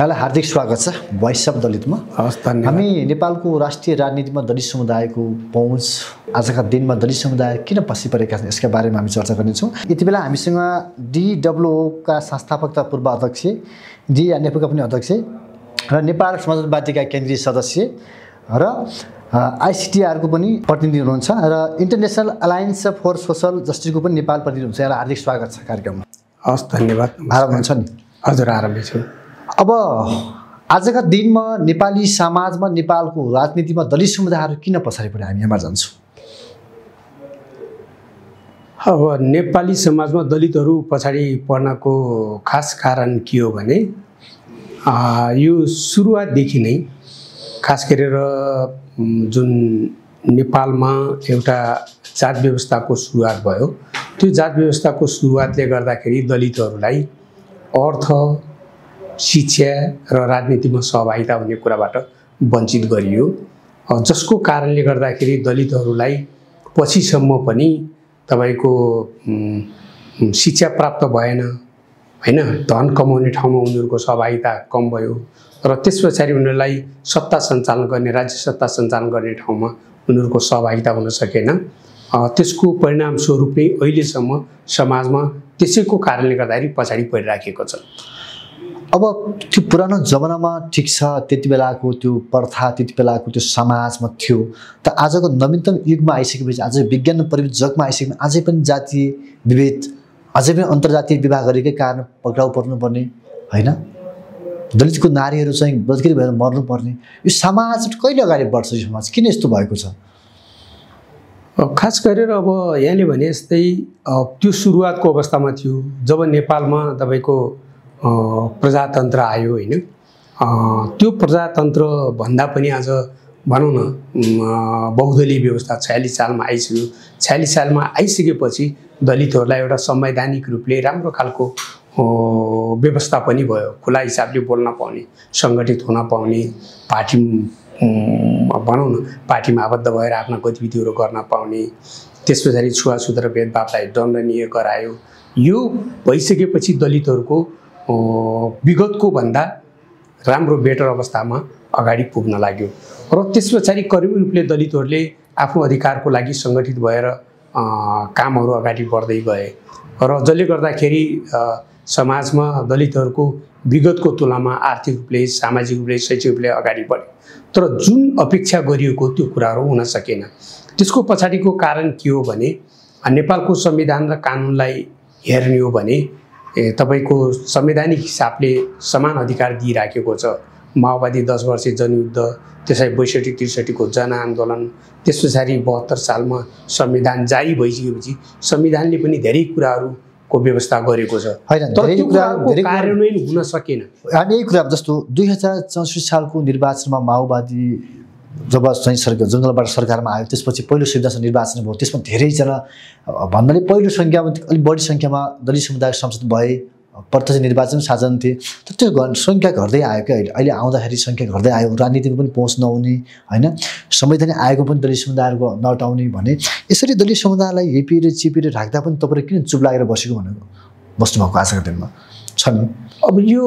यहाँलाई हार्दिक स्वागत छ भोइस अफ दलितमा। हामी नेपालको राष्ट्रिय राजनीतिमा दलित समुदायको पहुँच आजका दिनमा दलित समुदाय किन पछि परेका छन् यसका बारेमा हामी चर्चा गर्नेछौँ। यति बेला हामीसँग DWO का संस्थापक तथा पूर्व अध्यक्ष, DNFO का पनि अध्यक्ष र नेपाल समाजवादीका केन्द्रीय सदस्य र ICTR को पनि प्रतिनिधि हुनुहुन्छ र इन्टरनेसनल अलायन्स फर सोशल जस्टिसको पनि नेपाल प्रतिनिधि हुनुहुन्छ। यहाँलाई हार्दिक स्वागत छ कार्यक्रममा। हस्, धन्यवाद। आराम हुन्छ नि? हजुर, आरामै छु। अब आजका दिनमा नेपाली समाजमा नेपालको राजनीतिमा दलित समुदायहरू किन पछाडि परे, हामी यहाँमा जान्छौँ। अब नेपाली समाजमा दलितहरू पछाडि पर्नको खास कारण के हो भने यो सुरुवातदेखि नै खास गरेर जुन नेपालमा एउटा जात व्यवस्थाको सुरुवात भयो, त्यो जात व्यवस्थाको सुरुवातले गर्दाखेरि दलितहरूलाई अर्थ, शिक्षा र राजनीतिमा सहभागिता हुने कुराबाट वञ्चित गरियो, जसको कारणले गर्दाखेरि दलितहरूलाई पछिसम्म पनि तपाईको शिक्षा प्राप्त भएन, हैन, धन कमाउने ठाउँमा उनीहरूको सहभागिता कम भयो र त्यसपछि उनीहरूलाई सत्ता सञ्चालन गर्ने, राज्य सत्ता सञ्चालन गर्ने ठाउँमा उनीहरूको सहभागिता हुन सकेन। त्यसको परिणाम स्वरूप नै अहिलेसम्म समाजमा त्यसैको कारणले गर्दाखेरि पछाडि परिराखेको छ। अब त्यो पुरानो जमानामा ठिक छ, त्यति बेलाको त्यो प्रथा, त्यति बेलाको त्यो समाजमा थियो, त आजको नवीनतम युगमा आइसकेपछि, आज विज्ञान प्रविधि जगमा आइसकेपछि अझै पनि जातीय विभेद, अझै पनि अन्तर्जातीय विवाह गरेकै कारण पक्राउ पर्नुपर्ने, होइन, दलितको नारीहरू चाहिँ बदगिरी भएर मर्नुपर्ने, यो समाज कहिले अगाडि बढ्छ? यो समाज किन यस्तो भएको छ? खास गरेर अब यहाँले भने जस्तै त्यो सुरुवातको अवस्थामा थियो जब नेपालमा तपाईको प्रजातन्त्र आयो, होइन, त्यो प्रजातन्त्र भन्दा पनि आज भनौँ न बहुदलीय व्यवस्था 46 सालमा आइसक्यो। 46 सालमा आइसकेपछि दलितहरूलाई एउटा संवैधानिक रूपले राम्रो खालको व्यवस्था पनि भयो, खुला हिसाबले बोल्न पाउने, सङ्गठित हुन पाउने, पार्टी भनौँ न पार्टीमा आबद्ध भएर आफ्ना गतिविधिहरू गर्न पाउने, त्यसपछि छुवाछुत र भेदभावलाई दण्डनीय गरायो। यो भइसकेपछि दलितहरूको विगतको भन्दा राम्रो बेटर अवस्थामा अगाडि पुग्न लाग्यो र त्यस पछाडि करिब रूपले दलितहरूले आफ्नो अधिकारको लागि सङ्गठित भएर कामहरू अगाडि बढ्दै गए र जसले गर्दाखेरि समाजमा दलितहरूको विगतको तुलनामा आर्थिक रूपले, सामाजिक रूपले, शैक्षिक रूपले अगाडि बढे, तर जुन अपेक्षा गरिएको त्यो कुराहरू हुन सकेन। त्यसको पछाडिको कारण के हो भने नेपालको संविधान र कानुनलाई हेर्ने हो भने तपाईको संवैधानिक हिसाबले समान अधिकार दिइराखेको छ। माओवादी 10 वर्षे जनयुद्ध, त्यसै 62-63 को जनआन्दोलन, त्यस पछाडि 72 सालमा संविधान जारी भइसकेपछि संविधानले पनि धेरै कुराहरूको व्यवस्था गरेको छ, तर त्यो कुराको कार्यान्वयन हुन सकेन। यही कुरा जस्तो 2064 सालको निर्वाचनमा माओवादी जब चाहिँ सरकार जङ्गलबाट सरकारमा आयो, त्यसपछि पहिलो संविधान निर्वाचन भयो, त्यसमा धेरैजना भन्नाले पहिलो सङ्ख्यामा अलिक बढी सङ्ख्यामा दलित समुदाय संसद भए, प्रत्यक्ष निर्वाचन साधन थिए, तर त्यो सङ्ख्या घट्दै आयो क्या। अहिले आउँदाखेरि सङ्ख्या घट्दै आयो, राजनीतिमा पनि पहुँच नहुने, होइन, संवैधानिक आयोगको पनि दलित समुदायको नटाउने भने यसरी दलित समुदायलाई हेपेर चिपेर राख्दा पनि तपाईँले किन चुप लागेर बसेको भनेर बस्नुभएको आजका दिनमा छ नि? अब यो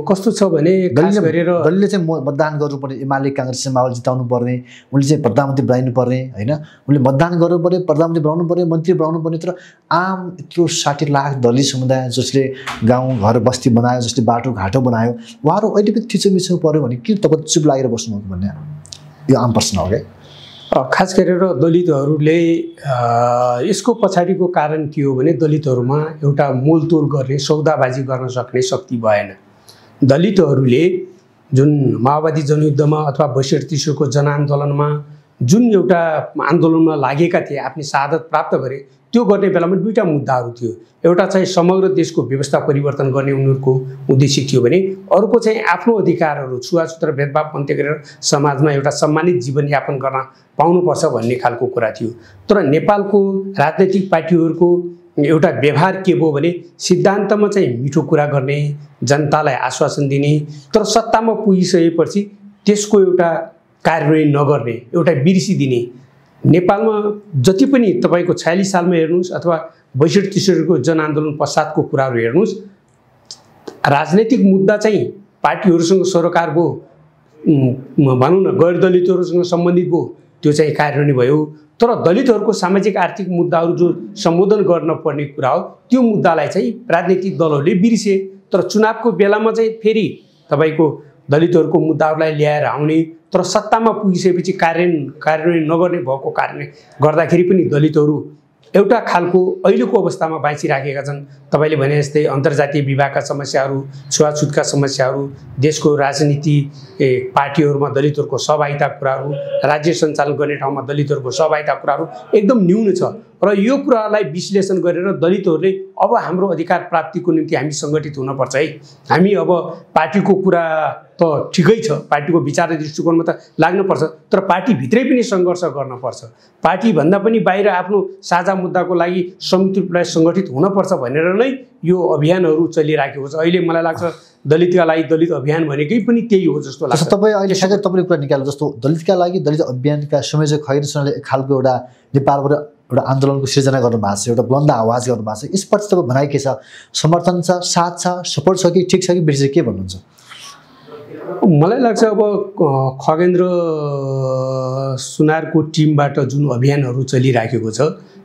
कस्तो छ भने दलितले चाहिँ मतदान गर्नुपर्ने, एमाले काङ्ग्रेसले माहौल जिताउनु पर्ने, उनले चाहिँ प्रधानमन्त्री बनाउनु पर्ने, होइन, उनले मतदान गर्नु पर्यो, प्रधानमन्त्री बनाउनु पर्यो, मन्त्री बनाउनु पर्ने, तर आम यत्रो 60 लाख दलित समुदाय जसले गाउँ घर बस्ती बनायो, जसले बाटो घाटो बनायो, उहाँहरू अहिले पनि थिचोमिचो पऱ्यो भने किन तपाईँ चुप लागेर बस्नुभएको भन्ने यो आम प्रश्न हो क्या। खास गरेर दलितहरूले यसको पछाडिको कारण के हो भने दलितहरूमा एउटा मोलतोल गर्ने, सौदाबाजी गर्न सक्ने शक्ति भएन। दलितहरूले जुन माओवादी जनयुद्धमा अथवा 62-63 को जनआन्दोलनमा जुन एउटा आन्दोलनमा लागेका थिए, आफ्नो शहादत प्राप्त गरे, त्यो गर्ने बेलामा दुईटा मुद्दाहरू थियो। एउटा चाहिँ समग्र देशको व्यवस्था परिवर्तन गर्ने उनीहरूको उद्देश्य थियो भने अर्को चाहिँ आफ्नो अधिकारहरू, छुवाछुत र भेदभाव अन्त्य गरेर समाजमा एउटा सम्मानित जीवनयापन गर्न पाउनुपर्छ भन्ने खालको कुरा थियो। तर नेपालको राजनैतिक पार्टीहरूको एउटा व्यवहार के भयो भने सिद्धान्तमा चाहिँ मिठो कुरा गर्ने, जनतालाई आश्वासन दिने, तर सत्तामा पुगिसकेपछि त्यसको एउटा कार्यान्वयन नगर्ने, एउटा बिर्सिदिने। नेपालमा जति पनि तपाईको 46 सालमा हेर्नुस् अथवा 62-63 को जनआन्दोलन पश्चातको कुराहरू हेर्नुस्, राजनैतिक मुद्दा चाहिँ पार्टीहरूसँग सरोकार भयो, भनौँ न गैर दलितहरूसँग सम्बन्धित भयो, त्यो चाहिँ कार्यान्वयन भयो। तर दलितहरूको सामाजिक आर्थिक मुद्दाहरू जो सम्बोधन गर्न पर्ने कुरा हो त्यो मुद्दालाई चाहिँ राजनीतिक दलहरूले बिर्से। तर चुनावको बेलामा चाहिँ फेरि तपाईँको दलितहरूको मुद्दाहरूलाई ल्याएर आउने, तर सत्तामा पुगिसकेपछि कार्यान्वयन नगर्ने भएको कारणले गर्दाखेरि पनि दलितहरू एउटा खालको अहिलेको अवस्थामा बाँचिराखेका छन्। तपाईँले भने जस्तै अन्तर्जातीय विवाहका समस्याहरू, छुवाछुतका समस्याहरू, देशको राजनीति पार्टीहरूमा दलितहरूको सहभागिता कुराहरू, राज्य सञ्चालन गर्ने ठाउँमा दलितहरूको सहभागिता कुराहरू एकदम न्यून छ। र यो कुरालाई विश्लेषण गरेर दलितहरूले अब हाम्रो अधिकार प्राप्तिको निम्ति हामी सङ्गठित हुनुपर्छ है। हामी अब पार्टीको कुरा त ठिकै छ, पार्टीको विचार दृष्टिकोणमा त लाग्नुपर्छ, तर पार्टीभित्रै पनि सङ्घर्ष गर्नुपर्छ। पार्टीभन्दा पनि बाहिर आफ्नो साझा मुद्दाको लागि संयुक्त रूपलाई सङ्गठित हुनपर्छ भनेर नै यो अभियानहरू चलिराखेको छ। अहिले मलाई लाग्छ दलितका लागि दलित अभियान भनेकै पनि त्यही हो जस्तो लाग्छ। तपाईँ अहिले ठ्याक्कै तपाईँले कुरा निकाल्नु जस्तो दलितका लागि दलित अभियानका संयोजक खैरसनले एक खालको एउटा नेपालबाट एउटा आन्दोलनको सिर्जना गर्नुभएको छ, एउटा बुलन्द आवाज गर्नुभएको छ। यसपछि तपाईँ भनाइ के छ? समर्थन छ, साथ छ, सपोर्ट छ कि ठिक छ कि बिर्से के भन्नुहुन्छ? मलाई लाग्छ अब खगेन्द्र सुनारको टिमबाट जुन अभियानहरू चलिराखेको छ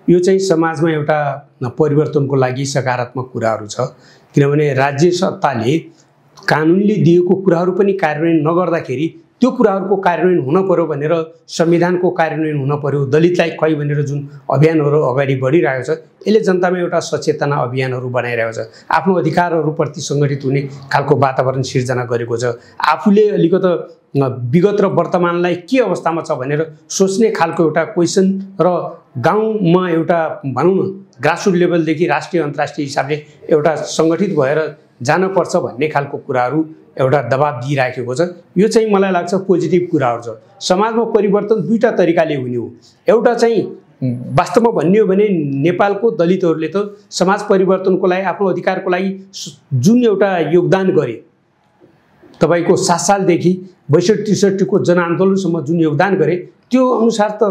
यो चाहिँ समाजमा एउटा परिवर्तनको लागि सकारात्मक कुराहरू छ। किनभने राज्य सत्ताले कानुनले दिएको कुराहरू पनि कार्यान्वयन नगर्दाखेरि त्यो कुराहरूको कार्यान्वयन हुन पर्यो भनेर संविधानको कार्यान्वयन हुन पर्यो, दलितलाई खै भनेर जुन अभियानहरू अगाडि बढिरहेको छ यसले जनतामा एउटा सचेतना अभियानहरू बनाइरहेको छ। आफ्नो अधिकारहरूप्रति सङ्गठित हुने खालको वातावरण सिर्जना गरेको छ। आफूले अलिकति विगत र वर्तमानलाई के अवस्थामा छ भनेर सोच्ने खालको एउटा क्वेसन र गाउँमा एउटा भनौँ न ग्रासरुट लेभलदेखि राष्ट्रिय अन्तर्राष्ट्रिय हिसाबले एउटा सङ्गठित भएर जानुपर्छ भन्ने खालको कुराहरू एउटा दबाब दिइराखेको छ। यो चाहिँ मलाई लाग्छ पोजिटिभ कुराहरू छ। समाजमा परिवर्तन दुईटा तरिकाले हुने हो। एउटा चाहिँ वास्तवमा भन्ने हो भने नेपालको दलितहरूले त समाज परिवर्तनको लागि आफ्नो अधिकारको लागि जुन एउटा योगदान गरे, तपाईँको 7 सालदेखि 62-63 को जनआन्दोलनसम्म जुन योगदान गरे त्यो अनुसार त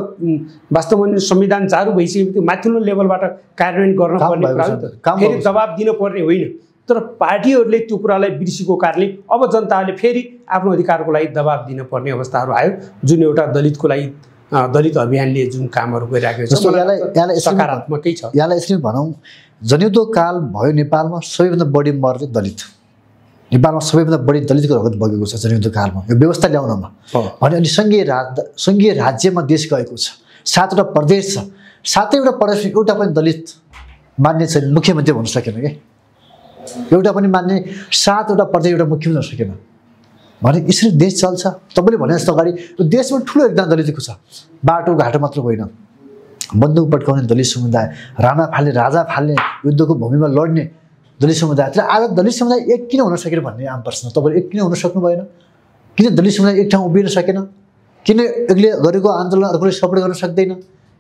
वास्तवमा संविधान जारी भइसकेपछि माथिल्लो लेभलबाट कार्यान्वयन गर्न पर्ने कुरा हो त, फेरि दबाब दिन पर्ने होइन। तर पार्टीहरूले त्यो कुरालाई बिर्सेको कारणले अब जनताले फेरि आफ्नो अधिकारको लागि दबाब दिनुपर्ने अवस्थाहरू आयो, जुन एउटा दलितको लागि दलित अभियानले जुन कामहरू गरिराखेको छ सकारात्मकै छ। यहाँलाई यसरी भनौँ, जनयुद्ध काल भयो नेपालमा सबैभन्दा बढी मर्ने दलित, नेपालमा सबैभन्दा बढी दलितको रगत बगेको छ जनयुद्ध कालमा यो व्यवस्था ल्याउनमा भने। अनि सङ्घीय राज्यमा देश गएको छ, 7वटा प्रदेश छ, 7वटा प्रदेशमा एउटा पनि दलित मान्ने छैन, मुख्यमन्त्री भन्न सकेन क्या, एउटा पनि मान्ने 7वटा प्रदेश एउटा मुख्यमन्त्री हुन सकेन भने यसरी देश चल्छ। तपाईँले भने जस्तो अगाडि देशमा ठुलो योगदान दलितको छ। बाटो घाटो मात्र होइन, बन्दुक पड्काउने दलित समुदाय, राणा फाल्ने राजा फाल्ने युद्धको भूमिमा लड्ने दलित समुदाय। तर आज दलित समुदाय एक किन हुन सकेन भन्ने आम प्रश्न। तपाईँले एक किन हुन सक्नु भएन? किन दलित समुदाय एक ठाउँ उभिन सकेन? किन एकले गरेको आन्दोलन अर्कोले सपोर्ट गर्न सक्दैन?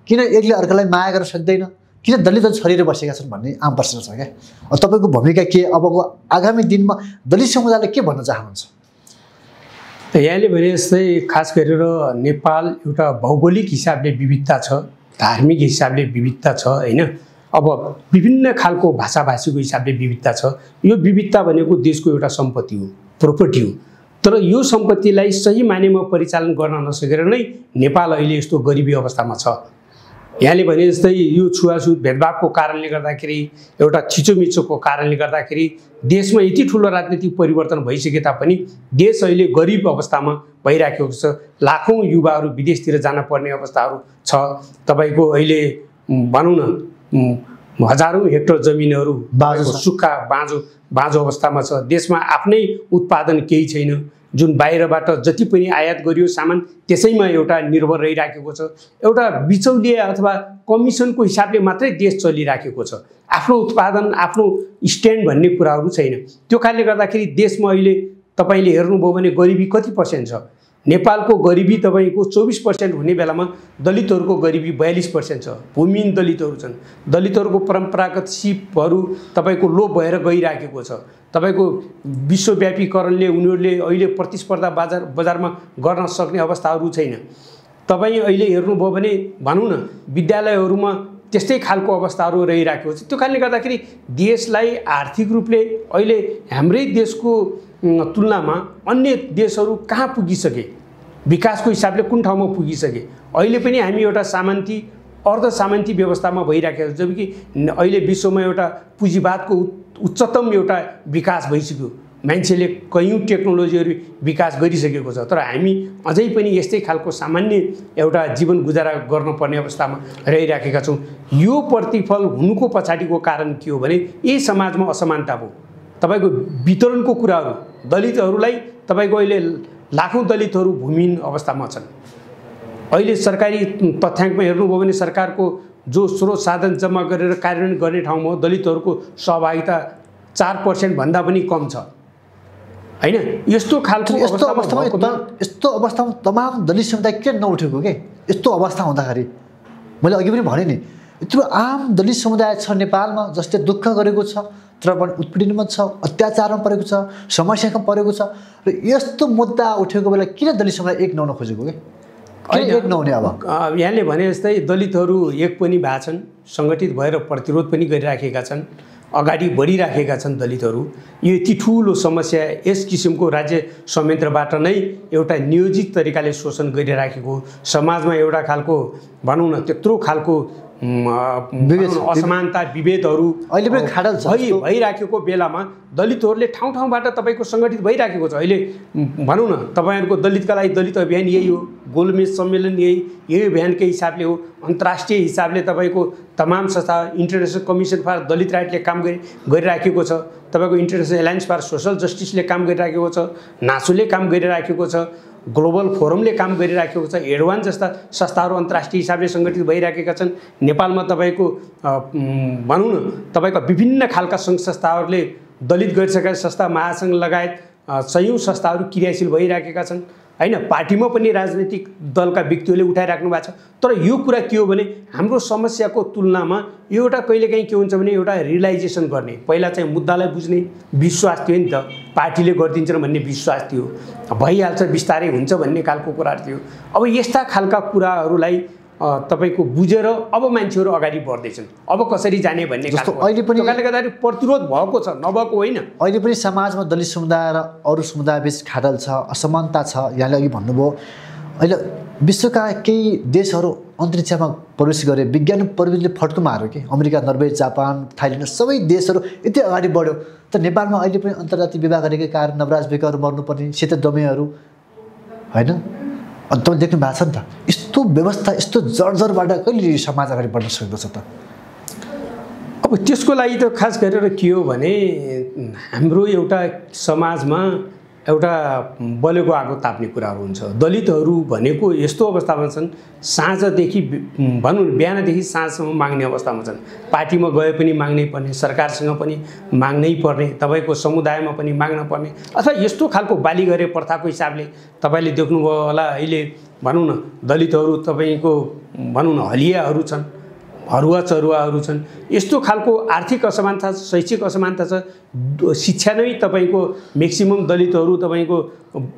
किन एकले अर्कोलाई माया गर्न सक्दैन? किन दलितहरू छरिएर बसेका छन् भन्ने आम प्रश्न छ क्या। तपाईँको भूमिका के अबको आगामी दिनमा दलित समुदायले के भन्न चाहनुहुन्छ? यहाँले भने जस्तै खास गरेर नेपाल एउटा भौगोलिक हिसाबले विविधता छ, धार्मिक हिसाबले विविधता छ होइन। अब विभिन्न खालको भाषाभाषीको हिसाबले विविधता छ। यो विविधता भनेको देशको एउटा सम्पत्ति हो, प्रोपर्टी हो। तर यो सम्पत्तिलाई सही मानेमा परिचालन गर्न नसकेर नै नेपाल अहिले यस्तो गरिबी अवस्थामा छ। यहाँले भने जस्तै यो छुवाछुत भेदभावको कारणले गर्दाखेरि, एउटा छिचोमिचोको कारणले गर्दाखेरि देशमा यति ठुलो राजनीतिक परिवर्तन भइसके तापनि देश अहिले गरिब अवस्थामा भइराखेको छ। लाखौँ युवाहरू विदेशतिर जान पर्ने अवस्थाहरू छ। तपाईँको अहिले भनौँ न हजारौँ हेक्टर जमिनहरू सुक्खा बाँझो अवस्थामा छ। देशमा आफ्नै उत्पादन केही छैन। जुन बाहिरबाट जति पनि आयात गरियो सामान त्यसैमा एउटा निर्भर रहिराखेको छ। एउटा बिचौलिया अथवा कमिसनको हिसाबले मात्रै देश चलिराखेको छ। आफ्नो उत्पादन, आफ्नो स्ट्यान्ड भन्ने कुराहरू छैन। त्यो कारणले गर्दाखेरि देशमा अहिले तपाईँले हेर्नुभयो भने गरिबी कति पर्सेन्ट छ? नेपालको गरिबी तपाईँको 24% हुने बेलामा दलितहरूको गरिबी 42% छ। भूमिहीन दलितहरू छन्। दलितहरूको परम्परागत सिपहरू तपाईँको लोप भएर गइराखेको छ। तपाईँको विश्वव्यापीकरणले उनीहरूले अहिले प्रतिस्पर्धा बजारमा गर्न सक्ने अवस्थाहरू छैन। तपाईँ अहिले हेर्नुभयो भने भनौँ न विद्यालयहरूमा त्यस्तै खालको अवस्थाहरू रहिरहेको छ। त्यो कारणले गर्दाखेरि देशलाई आर्थिक रूपले अहिले हाम्रै देशको तुलनामा अन्य देशहरू कहाँ पुगिसके, विकासको हिसाबले कुन ठाउँमा पुगिसके। अहिले पनि हामी एउटा सामन्ती अर्ध सामन्ती व्यवस्थामा भइराखेको छ, जबकि अहिले विश्वमा एउटा पुँजीवादको उच्चतम एउटा विकास भइसक्यो। मान्छेले कयौँ टेक्नोलोजीहरू विकास गरिसकेको छ, तर हामी अझै पनि यस्तै खालको सामान्य एउटा जीवन गुजारा गर्नुपर्ने अवस्थामा रहिराखेका छौँ। यो प्रतिफल हुनुको पछाडिको कारण के हो भने यही समाजमा असमानता हो। तपाईँको वितरणको कुराहरू, दलितहरूलाई तपाईँको अहिले लाखौँ दलितहरू भूमिहीन अवस्थामा छन्। अहिले सरकारी तथ्याङ्कमा हेर्नुभयो भने सरकारको जो स्रोत साधन जम्मा गरेर कार्यान्वयन गर्ने ठाउँमा दलितहरूको सहभागिता 4% भन्दा पनि कम छ, हैन? यस्तो अवस्थामा तमाम दलित समुदाय किन नउठेको के? यस्तो अवस्था हुँदाखेरि मैले अघि पनि भने नि, यत्रो आम दलित समुदाय छ नेपालमा जसले दुःख गरेको छ, तर पनि उत्पीडनमा छ, अत्याचारमा परेको छ, समस्यामा परेको छ, र यस्तो मुद्दा उठेको बेला किन दलित समुदाय एक नहुन खोजेको के? एक नहुने अब यहाँले भने जस्तै दलितहरू एक पनि भएका छन्, सङ्गठित भएर प्रतिरोध पनि गरिराखेका छन्, अगाडि बढिराखेका छन् दलितहरू। यो यति ठुलो समस्या यस किसिमको राज्य संयन्त्रबाट नै एउटा नियोजित तरिकाले शोषण गरिराखेको समाजमा एउटा खालको भनौँ न त्यत्रो खालको असमानता विभेदहरू अहिले पनि खाडल छ भइराखेको बेलामा दलितहरूले ठाउँ ठाउँबाट तपाईँको सङ्गठित भइराखेको छ। अहिले भनौँ न तपाईँहरूको दलितका लागि दलित अभियान यही हो, गोलमेज सम्मेलन यही अभियानकै हिसाबले हो। अन्तर्राष्ट्रिय हिसाबले तपाईँको तमाम संस्था, इन्टरनेसनल कमिसन फर दलित राइटले काम गरिराखेको छ, तपाईँको इन्टरनेसनल एलायन्स फर सोसल जस्टिसले काम गरिराखेको छ, नासोले काम गरिराखेको छ, ग्लोबल फोरमले काम गरिराखेको छ, एडवान्स जस्ता संस्थाहरू अन्तर्राष्ट्रिय हिसाबले सङ्गठित भइराखेका छन्। नेपालमा तपाईँको भनौँ न तपाईँका विभिन्न खालका सङ्घ संस्थाहरूले दलित गरिसकेका संस्था महासङ्घ लगायत सयौँ संस्थाहरू क्रियाशील भइराखेका छन्, हैन? पार्टीमा पनि राजनीतिक दलका व्यक्तिहरूले उठाइराख्नु भएको छ। तर यो कुरा के हो भने हाम्रो समस्याको तुलनामा यो एउटा कहिलेकाहीँ के हुन्छ भने एउटा रियलाइजेसन गर्ने, पहिला चाहिँ मुद्दालाई बुझ्ने विश्वास थियो नि त, पार्टीले गरिदिन्छन् भन्ने विश्वास थियो, भइहाल्छ बिस्तारै हुन्छ भन्ने खालको कुराहरू थियो। अब यस्ता खालका कुराहरूलाई तपाईँको बुझेर अब मान्छेहरू अगाडि बढ्दैछन्, अब कसरी जाने भन्ने खालको अहिले पनि कारणले गर्दाखेरि प्रतिरोध भएको छ, नभएको होइन। अहिले पनि समाजमा दलित समुदाय र अरू समुदायबीच खाडल छ, असमानता छ। यहाँले अघि भन्नुभयो अहिले विश्वका केही देशहरू अन्तरिक्षमा प्रवेश गरे, विज्ञान प्रविधिले फड्को मार्यो कि अमेरिका, नर्वे, जापान, थाइल्यान्ड सबै देशहरू यति अगाडि बढ्यो। त नेपालमा अहिले पनि अन्तर्राष्ट्रिय विवाह गरेकै कारण नवराज बेकाहरू मर्नुपर्ने, सेतो दमेहरू, होइन? अनि तपाईँ देख्नु भएको छ नि त, यस्तो व्यवस्था यस्तो जर्जरबाट कहिले समाज अगाडि बढ्न सक्दछ त? अब त्यसको लागि त खास गरेर के हो भने हाम्रो एउटा समाजमा एउटा बलेको आगो ताप्ने कुराहरू हुन्छ। दलितहरू भनेको यस्तो अवस्थामा छन्, साँझदेखि भनौँ बिहानदेखि साँझसम्म माग्ने अवस्थामा छन्। पार्टीमा गए पनि माग्नै पर्ने, सरकारसँग पनि माग्नै पर्ने, तपाईँको समुदायमा पनि माग्न पर्ने, अथवा यस्तो खालको बाली गरे प्रथाको हिसाबले तपाईँले देख्नुभयो होला। अहिले भनौँ न दलितहरू तपाईँको भनौँ न हलियाहरू छन्, हरुवा चरुवाहरू छन्, यस्तो खालको आर्थिक असमानता छ, शैक्षिक असमानता छ। शिक्षा नै तपाईँको म्याक्सिमम दलितहरू तपाईँको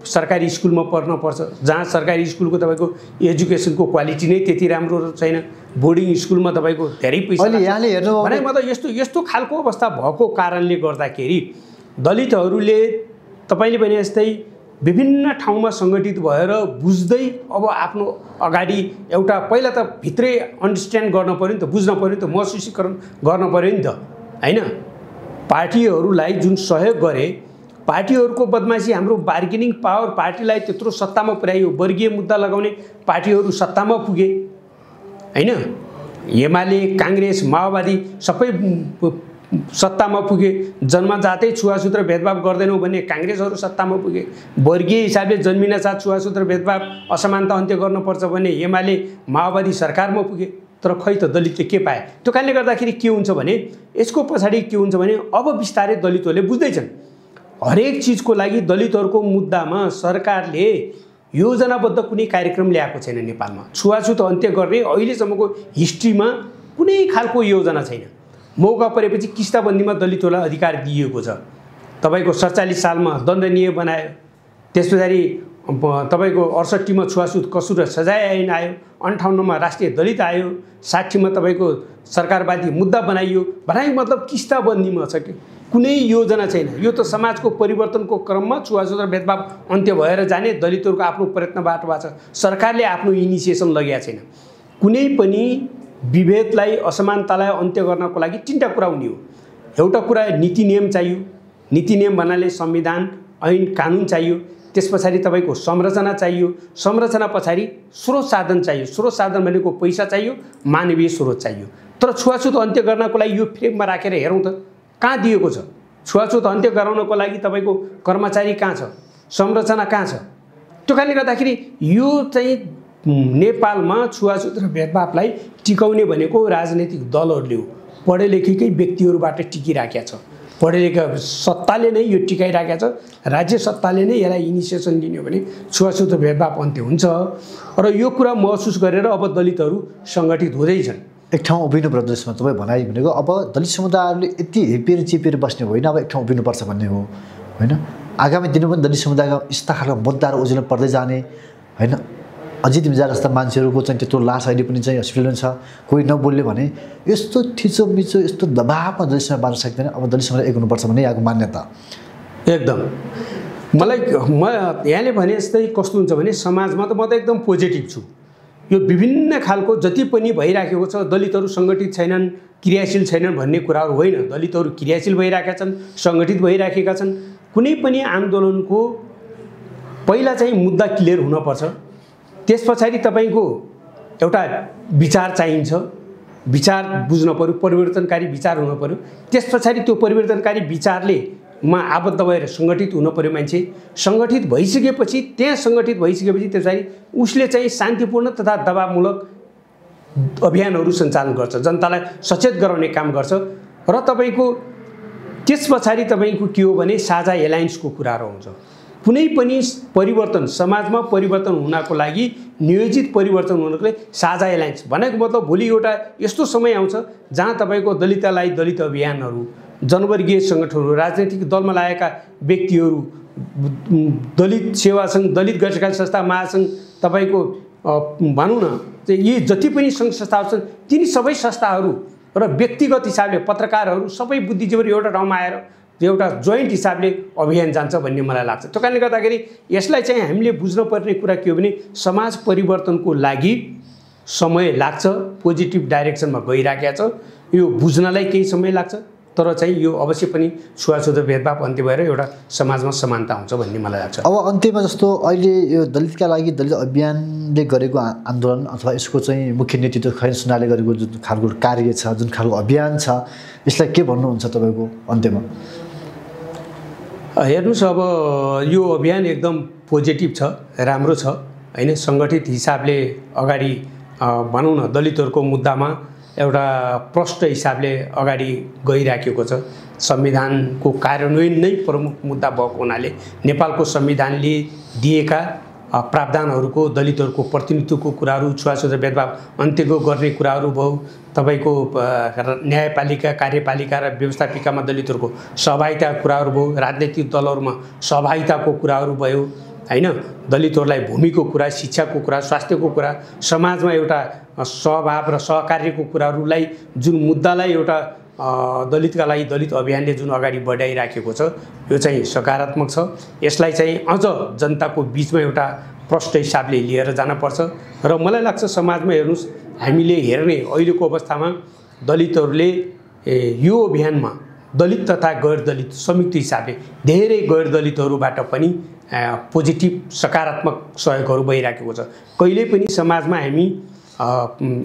सरकारी स्कुलमा पढ्न पर्छ, जहाँ सरकारी स्कुलको तपाईँको एजुकेसनको क्वालिटी नै त्यति राम्रो छैन। बोर्डिङ स्कुलमा तपाईँको धेरै पैसा यहाँले हेर्नु भने मतलब यस्तो खालको अवस्था भएको कारणले गर्दाखेरि दलितहरूले तपाईँले भने जस्तै विभिन्न ठाउँमा सङ्गठित भएर बुझ्दै अब आफ्नो अगाडि एउटा पहिला त भित्रै अन्डरस्ट्यान्ड गर्न पऱ्यो नि त, बुझ्न पऱ्यो नि त, महसुसीकरण गर्न पऱ्यो नि त, हैन? पार्टीहरूलाई जुन सहयोग गरे, पार्टीहरूको बदमासी, हाम्रो बार्गेनिङ पावर पार्टीलाई त्यत्रो सत्तामा पुर्यायो, वर्गीय मुद्दा लगाउने पार्टीहरू सत्तामा पुगे, हैन? एमाले, काङ्ग्रेस, माओवादी सबै सत्तामा पुगे। जन्मजातै छुवाछुत र भेदभाव गर्दैनौँ भन्ने काङ्ग्रेसहरू सत्तामा पुगे। वर्गीय हिसाबले जन्मिन साथ छुवाछुत र भेदभाव असमानता अन्त्य गर्नुपर्छ भन्ने एमाले, माओवादी सरकारमा पुगे। तर खै त दलितले के पाए? त्यो कारणले गर्दाखेरि के हुन्छ भने यसको पछाडि के हुन्छ भने अब बिस्तारै दलितहरूले बुझ्दैछन् हरेक चिजको लागि दलितहरूको मुद्दामा सरकारले योजनाबद्ध कुनै कार्यक्रम ल्याएको छैन। नेपालमा छुवाछुत अन्त्य गर्ने अहिलेसम्मको हिस्ट्रीमा कुनै खालको योजना छैन। मौका परेपछि किस्ताबन्दीमा दलितहरूलाई अधिकार दिइएको छ। तपाईँको 47 सालमा दण्डनीय बनायो, त्यस पछाडि तपाईको 68 मा छुवाछुत कसुर र सजाय ऐन आयो, 58 मा राष्ट्रिय दलित आयो, 60 मा तपाईको सरकारवादी मुद्दा बनाइयो। भनाइ मतलब किस्ताबन्दीमा छ कि कुनै योजना छैन। यो त समाजको परिवर्तनको क्रममा छुवाछुत र भेदभाव अन्त्य भएर जाने दलितहरूको आफ्नो प्रयत्नबाट भएको छ। सरकारले आफ्नो इनिसिएसन लगेको छैन। कुनै पनि विभेदलाई असमानतालाई अन्त्य गर्नको लागि तीनटा कुरा हुने हो। एउटा कुरा नीति नियम चाहियो। नीति नियम भन्नाले संविधान ऐन कानुन चाहियो। त्यसपछि तपाईको संरचना चाहियो। संरचना पछाडि स्रोत साधन चाहियो। स्रोत साधन भनेको पैसा चाहियो, मानवीय स्रोत चाहियो। तर छुवाछुत अन्त्य गर्नको लागि यो फ्रेममा राखेर हेरौँ त कहाँ दिएको छ? छुवाछुत अन्त्य गराउनको लागि तपाईको कर्मचारी कहाँ छ? संरचना कहाँ छ? त्यो कारणले गर्दाखेरि यो चाहिँ नेपालमा छुवाछुत र भेदभावलाई टिकाउने भनेको राजनीतिक दलहरूले हो, पढे लेखेकै व्यक्तिहरूबाट टिकिराखेको छ। पढे लेखा सत्ताले नै यो टिकाइराखेको छ। राज्य सत्ताले नै यसलाई इनिसिएसन लिने हो भने छुवाछुत र भेदभाव अन्त्य हुन्छ। र यो कुरा महसुस गरेर अब दलितहरू सङ्गठित हुँदैछन्। एक ठाउँ उभिनु प्रदेशमा तपाईँ भनाइ भनेको अब दलित समुदायहरूले यति हेपेर चेपेर बस्ने होइन, अब एक ठाउँ उभिनुपर्छ भन्ने हो होइन। आगामी दिनमा पनि दलित समुदायका यस्ता खालको मुद्दाहरू उजुल्न पर्दै जाने होइन। अजित मिजार जस्ता मान्छेहरूको चाहिँ त्यत्रो लास अहिले पनि चाहिँ हस्पिटलमा छ, कोही नबोल्यो भने यस्तो थिचोमिचो यस्तो दबावमा दलित समुदाय बाँच्न सक्दैन। अब दलित समुदाय एक हुनुपर्छ भन्ने यहाँको मान्यता एकदम। म यहाँले भने जस्तै कस्तो हुन्छ भने समाजमा त म त एकदम पोजिटिभ छु। यो विभिन्न खालको जति पनि भइराखेको छ, दलितहरू सङ्गठित छैनन्, क्रियाशील छैनन् भन्ने कुराहरू होइन। दलितहरू क्रियाशील भइरहेका छन्, सङ्गठित भइराखेका छन्। कुनै पनि आन्दोलनको पहिला चाहिँ मुद्दा क्लियर हुनपर्छ। त्यस पछाडि तपाईको एउटा विचार चाहिन्छ, विचार बुझ्न पर्यो, परिवर्तनकारी विचार हुन पर्यो। त्यस पछाडि त्यो परिवर्तनकारी विचारले आबद्ध भएर सङ्गठित हुन पर्यो। मान्छे सङ्गठित भइसकेपछि त्यहाँ सङ्गठित भइसकेपछि त्यसरी उसले चाहिँ शान्तिपूर्ण तथा दबावमूलक अभियानहरू सञ्चालन गर्छ, जनतालाई सचेत गराउने काम गर्छ। र तपाईको त्यस पछाडि तपाईको के हो भने साझा एलायन्सको कुराहरू आउँछ। कुनै पनि परिवर्तन समाजमा परिवर्तन हुनको लागि नियोजित परिवर्तन हुनको लागि साझा एलायन्स भनेको मतलब भोलि एउटा यस्तो समय आउँछ जहाँ तपाईको दलितलाई दलित अभियानहरू, जनवर्गीय सङ्गठनहरू, राजनैतिक दलमा लागेका व्यक्तिहरू, दलित सेवा सङ्घ, दलित गैरसरकारी संस्था महासङ्घ, तपाईको भनौँ न यी जति पनि सङ्घ संस्थाहरू छन् तिनी सबै संस्थाहरू र व्यक्तिगत हिसाबले पत्रकारहरू सबै बुद्धिजीवीहरू एउटा ठाउँमा आएर एउटा जोइन्ट हिसाबले अभियान जान्छ भन्ने मलाई लाग्छ। त्यो कारणले गर्दाखेरि यसलाई चाहिँ हामीले बुझ्नुपर्ने कुरा के हो भने समाज परिवर्तनको लागि समय लाग्छ, पोजिटिभ डाइरेक्सनमा गइराखेको छ। यो बुझ्नलाई केही समय लाग्छ, तर चाहिँ यो अवश्य पनि छुवाछुत भेदभाव अन्त्य भएर एउटा समाजमा समानता हुन्छ भन्ने मलाई लाग्छ। अब अन्त्यमा जस्तो अहिले यो दलितका लागि दलित अभियानले गरेको आन्दोलन अथवा यसको चाहिँ मुख्य नेतृत्व खैर सुनाले गरेको जुन खालको कार्य छ, जुन खालको अभियान छ, यसलाई के भन्नुहुन्छ तपाईँको अन्त्यमा? हेर्नुहोस्, अब यो अभियान एकदम पोजिटिभ छ, राम्रो छ होइन। सङ्गठित हिसाबले अगाडि भनौँ न दलितहरूको मुद्दामा एउटा प्रष्ट हिसाबले अगाडि गइराखेको छ। संविधानको कार्यान्वयन नै प्रमुख मुद्दा भएको हुनाले नेपालको संविधानले दिएका प्रावधानहरूको, दलितहरूको प्रतिनिधित्वको कुराहरू, छुवाछुत र भेदभाव अन्त्यको गर्ने कुराहरू भयो, तपाईको न्यायपालिका, कार्यपालिका र व्यवस्थापिकामा दलितहरूको सहभागिताको कुराहरू भयो, राजनैतिक दलहरूमा सहभागिताको कुराहरू भयो होइन, दलितहरूलाई भूमिको कुरा, शिक्षाको कुरा, स्वास्थ्यको कुरा, समाजमा एउटा सहभाव र सहकार्यको कुराहरूलाई, जुन मुद्दालाई एउटा दलितका लागि दलित अभियानले जुन अगाडि बढाइराखेको छ यो चाहिँ सकारात्मक छ। यसलाई चाहिँ अझ जनताको बिचमा एउटा प्रष्ट हिसाबले लिएर जानुपर्छ। र मलाई लाग्छ समाजमा हेर्नुहोस्, हामीले हेर्ने अहिलेको अवस्थामा दलितहरूले यो अभियानमा दलित तथा गैर दलित संयुक्त हिसाबले धेरै गैर दलितहरूबाट पनि पोजिटिभ सकारात्मक सहयोगहरू भइराखेको छ। कहिल्यै पनि समाजमा हामी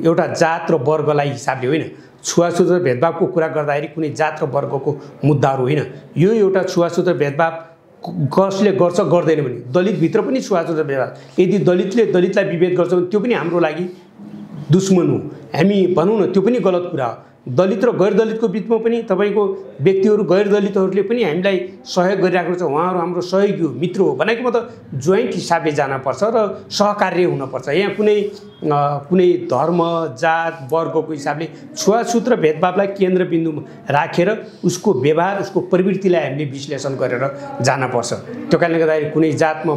एउटा जात र वर्गलाई हिसाबले होइन, छुवाछुत र भेदभावको कुरा गर्दाखेरि कुनै जात र वर्गको मुद्दाहरू होइन। यो एउटा छुवाछुत र भेदभाव कसले गर्छ गर्दैन भने दलितभित्र पनि छुवाछुत र भेदभाव, यदि दलितले दलितलाई विभेद गर्छ भने त्यो पनि हाम्रो लागि दुश्मन हो, हामी भनौँ न त्यो पनि गलत कुरा हो। दलित र गैर दलितको बिचमा पनि तपाईको व्यक्तिहरू, गैर दलितहरूले पनि हामीलाई सहयोग गरिरहेको छ, उहाँहरू हाम्रो सहयोगी हो, मित्र हो भनेको मतलब जोइन्ट हिसाबले जानुपर्छ र सहकार्य हुनुपर्छ। यहाँ कुनै धर्म, जात, वर्गको हिसाबले छुवाछुत र भेदभावलाई केन्द्रबिन्दुमा राखेर उसको व्यवहार, उसको प्रवृत्तिलाई हामीले विश्लेषण गरेर जानुपर्छ। त्यो कारणले गर्दाखेरि कुनै जातमा